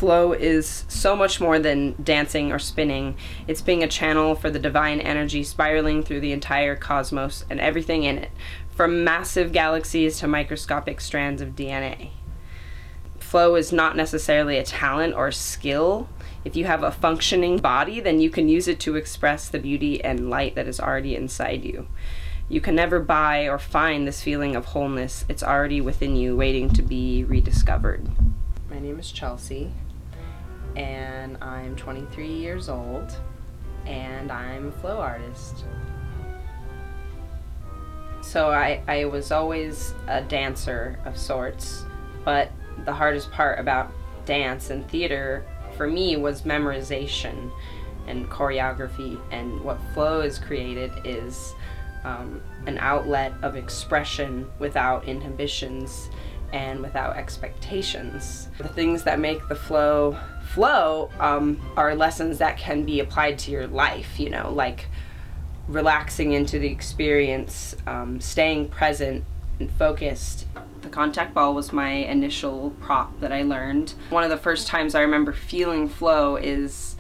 Flow is so much more than dancing or spinning. It's being a channel for the divine energy spiraling through the entire cosmos and everything in it, from massive galaxies to microscopic strands of DNA. Flow is not necessarily a talent or a skill. If you have a functioning body, then you can use it to express the beauty and light that is already inside you. You can never buy or find this feeling of wholeness. It's already within you, waiting to be rediscovered. My name is Chelsea, and I'm 23 years old, and I'm a flow artist. So I was always a dancer of sorts, but the hardest part about dance and theater for me was memorization and choreography, and what flow has created is an outlet of expression without inhibitions and without expectations. The things that make the flow are lessons that can be applied to your life, you know, like relaxing into the experience, staying present and focused. The contact ball was my initial prop that I learned. One of the first times I remember feeling flow is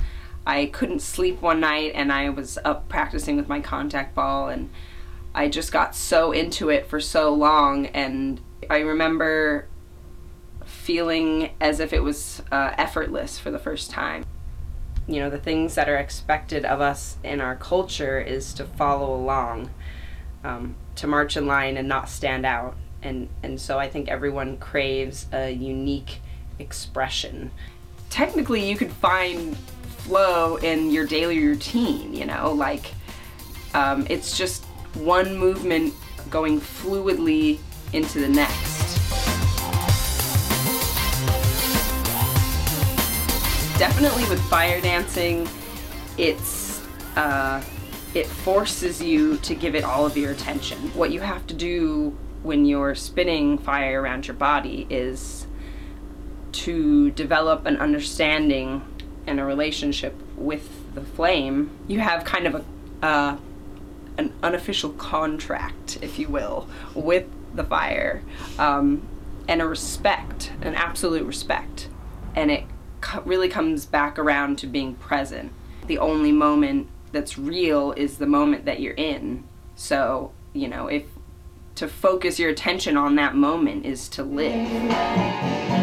I couldn't sleep one night and I was up practicing with my contact ball, and I just got so into it for so long, and I remember feeling as if it was effortless for the first time. You know, the things that are expected of us in our culture is to follow along, to march in line and not stand out. And so I think everyone craves a unique expression. Technically, you could find flow in your daily routine, you know, like it's just one movement going fluidly into the next. Definitely with fire dancing, it forces you to give it all of your attention. What you have to do when you're spinning fire around your body is to develop an understanding and a relationship with the flame. You have kind of an unofficial contract, if you will, with the fire, and a respect, an absolute respect. And it really comes back around to being present. The only moment that's real is the moment that you're in. So, you know, if to focus your attention on that moment is to live.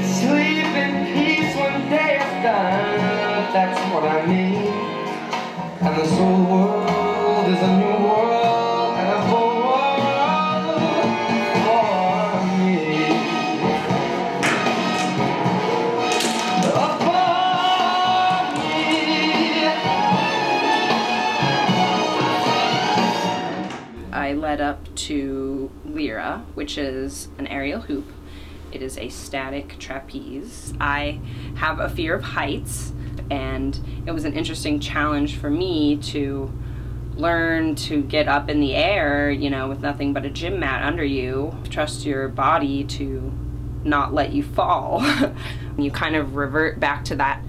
Sleep in peace when day is done, that's what I mean. And this whole world is a new world, and a whole world for me. For me. I led up to Lyra, which is an aerial hoop. It is a static trapeze. I have a fear of heights, and it was an interesting challenge for me to learn to get up in the air, you know, with nothing but a gym mat under you. Trust your body to not let you fall. You kind of revert back to that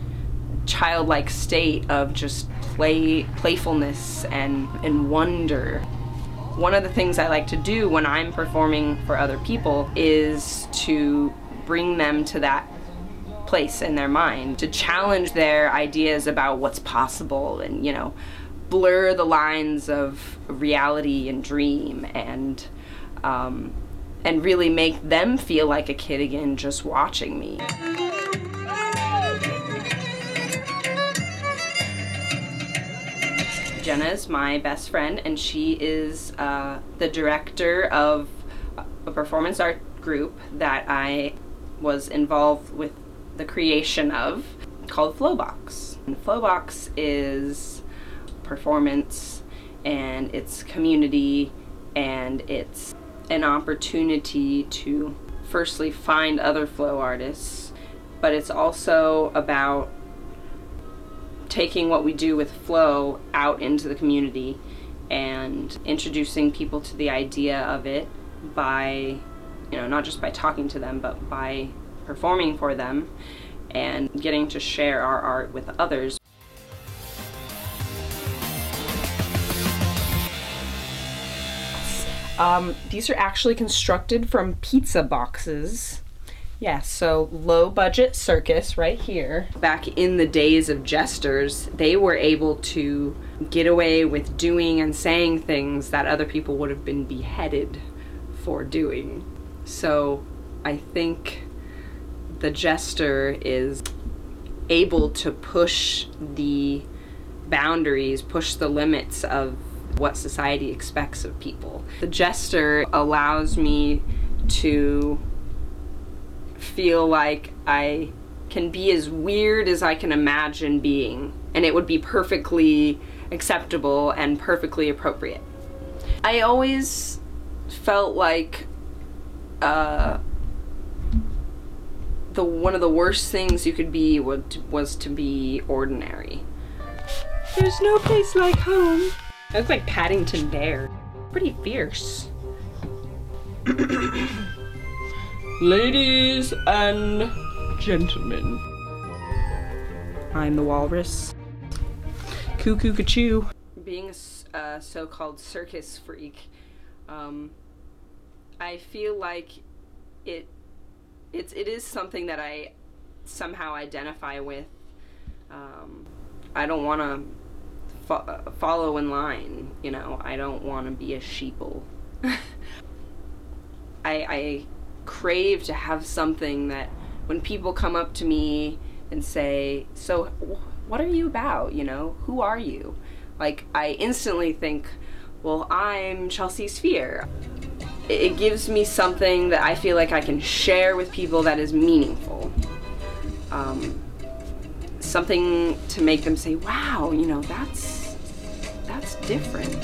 childlike state of just playfulness and wonder. One of the things I like to do when I'm performing for other people is to bring them to that place in their mind, to challenge their ideas about what's possible, and, you know, blur the lines of reality and dream, and really make them feel like a kid again just watching me. Jenna is my best friend, and she is the director of a performance art group that I was involved with the creation of, called Flowbox. And Flowbox is performance, and it's community, and it's an opportunity to firstly find other flow artists, but it's also about taking what we do with flow out into the community and introducing people to the idea of it by, you know, not just by talking to them, but by performing for them and getting to share our art with others. These are actually constructed from pizza boxes, Yeah, so low budget circus right here. Back in the days of jesters, they were able to get away with doing and saying things that other people would have been beheaded for doing. So I think the jester is able to push the boundaries, push the limits of what society expects of people. The jester allows me to feel like I can be as weird as I can imagine being, and it would be perfectly acceptable and perfectly appropriate. I always felt like one of the worst things you could be was to be ordinary. There's no place like home. I look like Paddington Bear. Pretty fierce. Ladies and gentlemen, I'm the walrus. Cuckoo ca-choo. Being a so-called circus freak, I feel like it is something that I somehow identify with. I don't want to follow in line, you know. I don't want to be a sheeple. I crave to have something that when people come up to me and say, so what are you about, you know, who are you? Like, I instantly think, well, I'm Chelsea Sphere. It gives me something that I feel like I can share with people that is meaningful. Something to make them say, wow, you know, that's different.